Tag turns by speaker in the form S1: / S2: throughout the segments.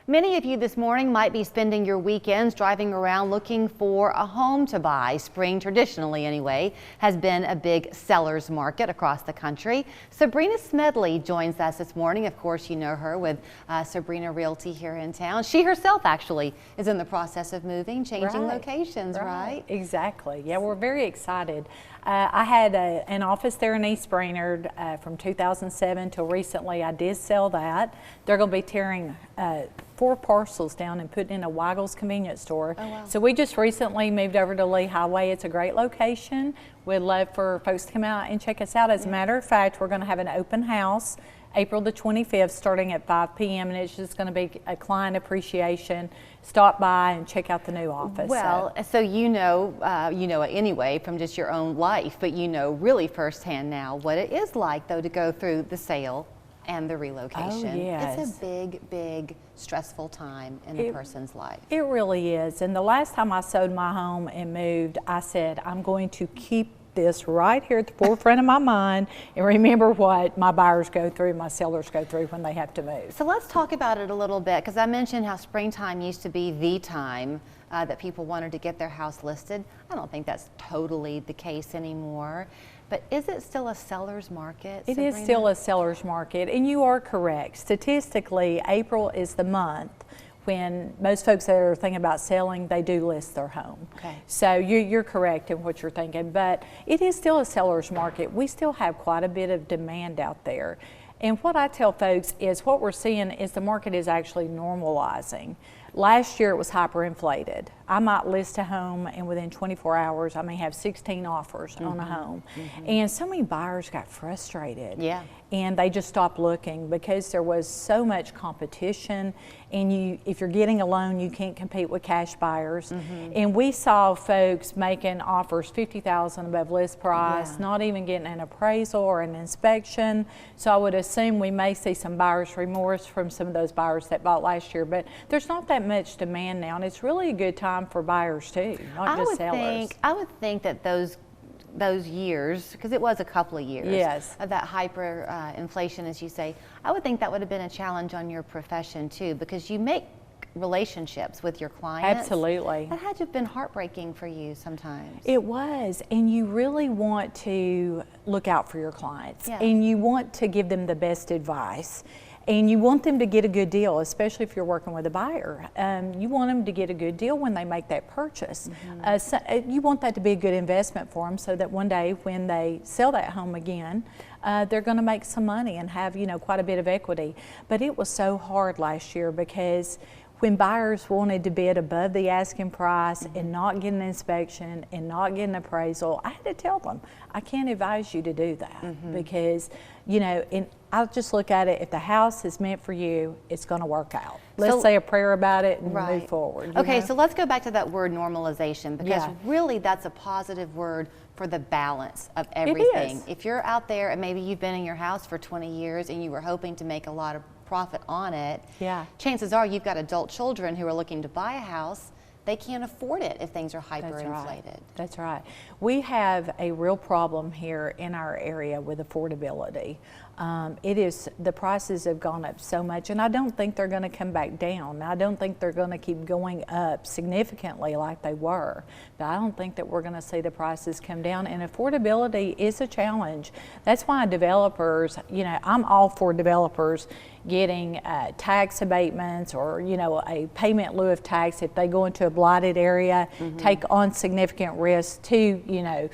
S1: Many of you this morning might be spending your weekends driving around looking for a home to buy. Spring, traditionally anyway, has been a big seller's market across the country. Sabrena Smedley joins us this morning. Of course, you know her with Sabrena Realty here in town. She herself actually is in the process of moving, changing locations, right?
S2: Exactly. Yeah, we're very excited. I had an office there in East Brainerd from 2007 till recently. I did sell that. They're going to be tearing 4 parcels down and putting in a Weigel's convenience store.
S1: Oh, wow.
S2: So we just recently moved over to Lee Highway. It's a great location. We'd love for folks to come out and check us out. As a matter of fact, we're going to have an open house April the 25th starting at 5 p.m. and it's just going to be a client appreciation. Stop by and check out the new office.
S1: Well, so you know it anyway from just your own life, but you know really firsthand now what it is like though to go through the sale and the relocation.
S2: Oh, yes.
S1: It's a big, big stressful time in a person's life.
S2: It really is. And the last time I sold my home and moved, I said, I'm going to keep this right here at the forefront of my mind and remember what my buyers go through, my sellers go through when they have to move.
S1: So let's talk about it a little bit, because I mentioned how springtime used to be the time that people wanted to get their house listed. I don't think that's totally the case anymore. But is it still a seller's market,
S2: It
S1: Sabrena?
S2: is still a seller's market, and you are correct. Statistically, April is the month when most folks that are thinking about selling, they do list their home.
S1: Okay.
S2: So you're correct in what you're thinking, but it is still a seller's market. We still have quite a bit of demand out there. And what I tell folks is what we're seeing is the market is actually normalizing. Last year it was hyperinflated. I might list a home and within 24 hours I may have 16 offers on a home. And so many buyers got frustrated.
S1: Yeah.
S2: And they just stopped looking because there was so much competition, and if you're getting a loan, you can't compete with cash buyers. And we saw folks making offers $50,000 above list price, not even getting an appraisal or an inspection. So I would assume we may see some buyer's remorse from some of those buyers that bought last year, but there's not that much demand now, and it's really a good time for buyers too, not just sellers.
S1: I would think that those years, because it was a couple of years of that hyper inflation, as you say, I would think that would have been a challenge on your profession too, because you make relationships with your clients.
S2: Absolutely.
S1: That had to have been heartbreaking for you sometimes.
S2: It was, and you really want to look out for your clients,
S1: Yeah.
S2: and you want to give them the best advice. And you want them to get a good deal, especially if you're working with a buyer. You want them to get a good deal when they make that purchase. So you want that to be a good investment for them so that one day when they sell that home again, they're going to make some money and have, quite a bit of equity. But it was so hard last year because when buyers wanted to bid above the asking price and not get an inspection and not get an appraisal, I had to tell them, I can't advise you to do that because, and I'll just look at it, if the house is meant for you, it's going to work out. Let's say a prayer about it and move forward.
S1: Okay, so let's go back to that word normalization, because really that's a positive word for the balance of everything.
S2: It is.
S1: If you're out there and maybe you've been in your house for 20 years and you were hoping to make a lot of profit on it, chances are you've got adult children who are looking to buy a house. They can't afford it if things are hyperinflated.
S2: That's right. We have a real problem here in our area with affordability. The prices have gone up so much, and I don't think they're going to come back down. I don't think they're going to keep going up significantly like they were, but I don't think that we're going to see the prices come down, and affordability is a challenge. That's why developers, I'm all for developers getting tax abatements or, a payment in lieu of tax if they go into a blighted area, take on significant risks to,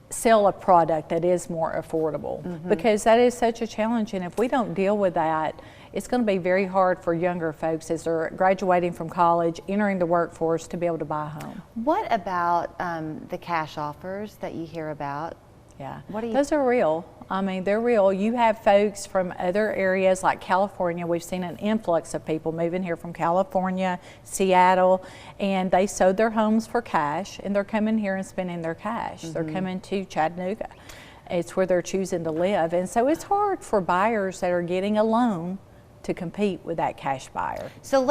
S2: sell a product that is more affordable, because that is such a challenge, and if we don't deal with that, it's going to be very hard for younger folks as they're graduating from college, entering the workforce, to be able to buy a home.
S1: What about the cash offers that you hear about?
S2: Yeah,
S1: what do you
S2: those are real. I mean, they're real. You have folks from other areas like California. We've seen an influx of people moving here from California, Seattle, and they sold their homes for cash, and they're coming here and spending their cash. They're coming to Chattanooga. It's where they're choosing to live. And so it's hard for buyers that are getting a loan to compete with that cash buyer.
S1: So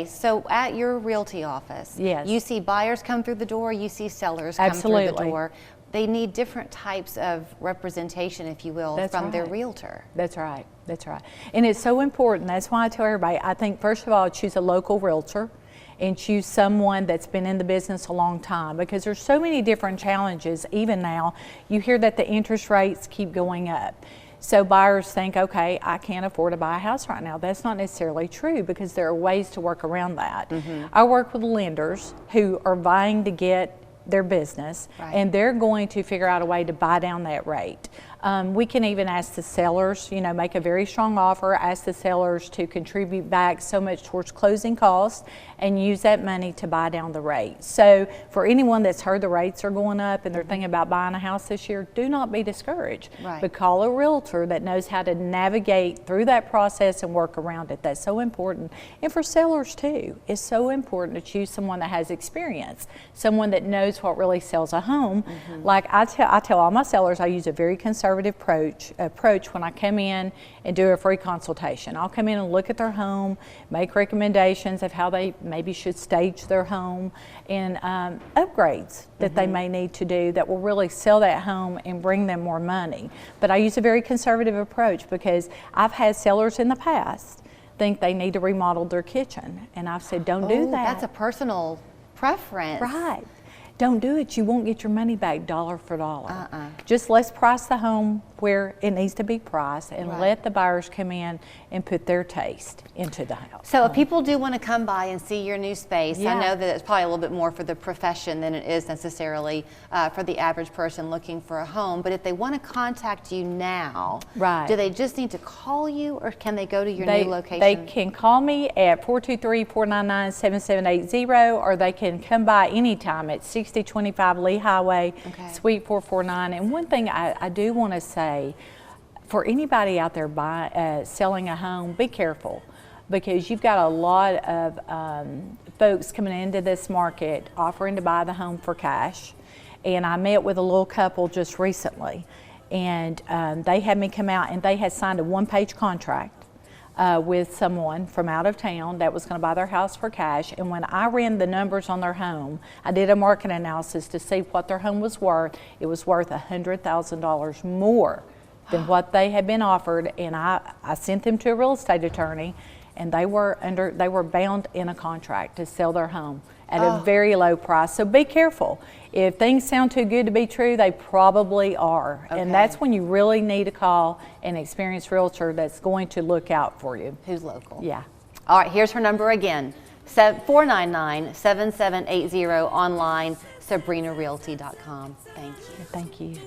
S1: so at your realty office, you see buyers come through the door, you see sellers come through the door. they need different types of representation, if you will,
S2: That's
S1: from their
S2: right.
S1: realtor.
S2: That's right. That's right. And it's so important. That's why I tell everybody, I think, first of all, choose a local realtor and choose someone that's been in the business a long time, because there's so many different challenges. Even now, you hear that the interest rates keep going up. So buyers think, okay, I can't afford to buy a house right now. That's not necessarily true, because there are ways to work around that. I work with lenders who are vying to get their business, and they're going to figure out a way to buy down that rate. We can even ask the sellers, make a very strong offer, ask the sellers to contribute back so much towards closing costs and use that money to buy down the rate. So for anyone that's heard the rates are going up and they're thinking about buying a house this year, do not be discouraged. But call a realtor that knows how to navigate through that process and work around it. That's so important. And for sellers too, it's so important to choose someone that has experience, someone that knows what really sells a home. Like I tell all my sellers, I use a very conservative approach when I come in and do a free consultation. I'll come in and look at their home, make recommendations of how they maybe should stage their home, and upgrades that they may need to do that will really sell that home and bring them more money. But I use a very conservative approach, because I've had sellers in the past think they need to remodel their kitchen, and I've said, don't do that.
S1: That's a personal preference.
S2: Right. Don't do it. You won't get your money back dollar for dollar. Just let's price the home where it needs to be priced, and let the buyers come in and put their taste into the house.
S1: So if people do want to come by and see your new space, I know that it's probably a little bit more for the profession than it is necessarily for the average person looking for a home. But if they want to contact you now, do they just need to call you, or can they go to your new location?
S2: They can call me at 423-499-7780, or they can come by anytime at 6025 Lee Highway, Suite 449. And one thing I do want to say, for anybody out there selling a home, be careful, because you've got a lot of folks coming into this market offering to buy the home for cash. And I met with a little couple just recently, and they had me come out, and they had signed a one-page contract with someone from out of town that was going to buy their house for cash. And when I ran the numbers on their home, I did a market analysis to see what their home was worth. It was worth $100,000 more than what they had been offered. And I sent them to a real estate attorney, and they were bound in a contract to sell their home at a very low price. So be careful. If things sound too good to be true, they probably are. And that's when you really need to call an experienced realtor that's going to look out for you.
S1: Who's local.
S2: Yeah.
S1: All right, here's her number again, 499-7780, online, SabrenaRealty.com. Thank you.
S2: Thank you.